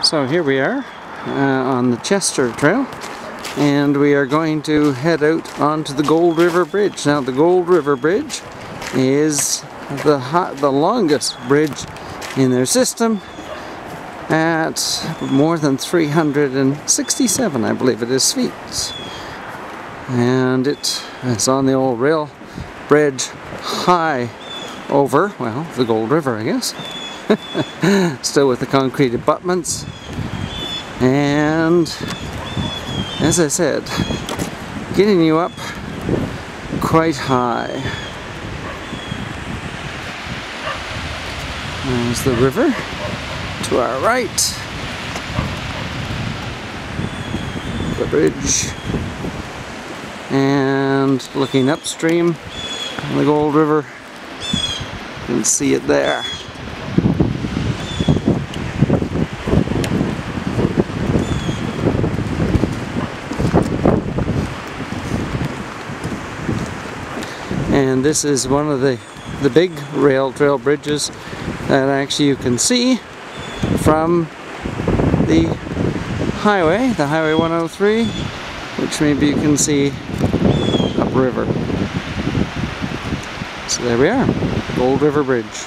So here we are on the Chester Trail, and we are going to head out onto the Gold River Bridge. Now the Gold River Bridge is the longest bridge in their system at more than 367, I believe it is, feet. And it's on the old rail bridge high over, well, the Gold River, I guess. Still with the concrete abutments. And as I said, getting you up quite high. There's the river to our right. The bridge. And looking upstream on the Gold River, you can see it there. And this is one of the big rail trail bridges that actually you can see from the highway 103, which maybe you can see upriver. So there we are, Gold River Bridge.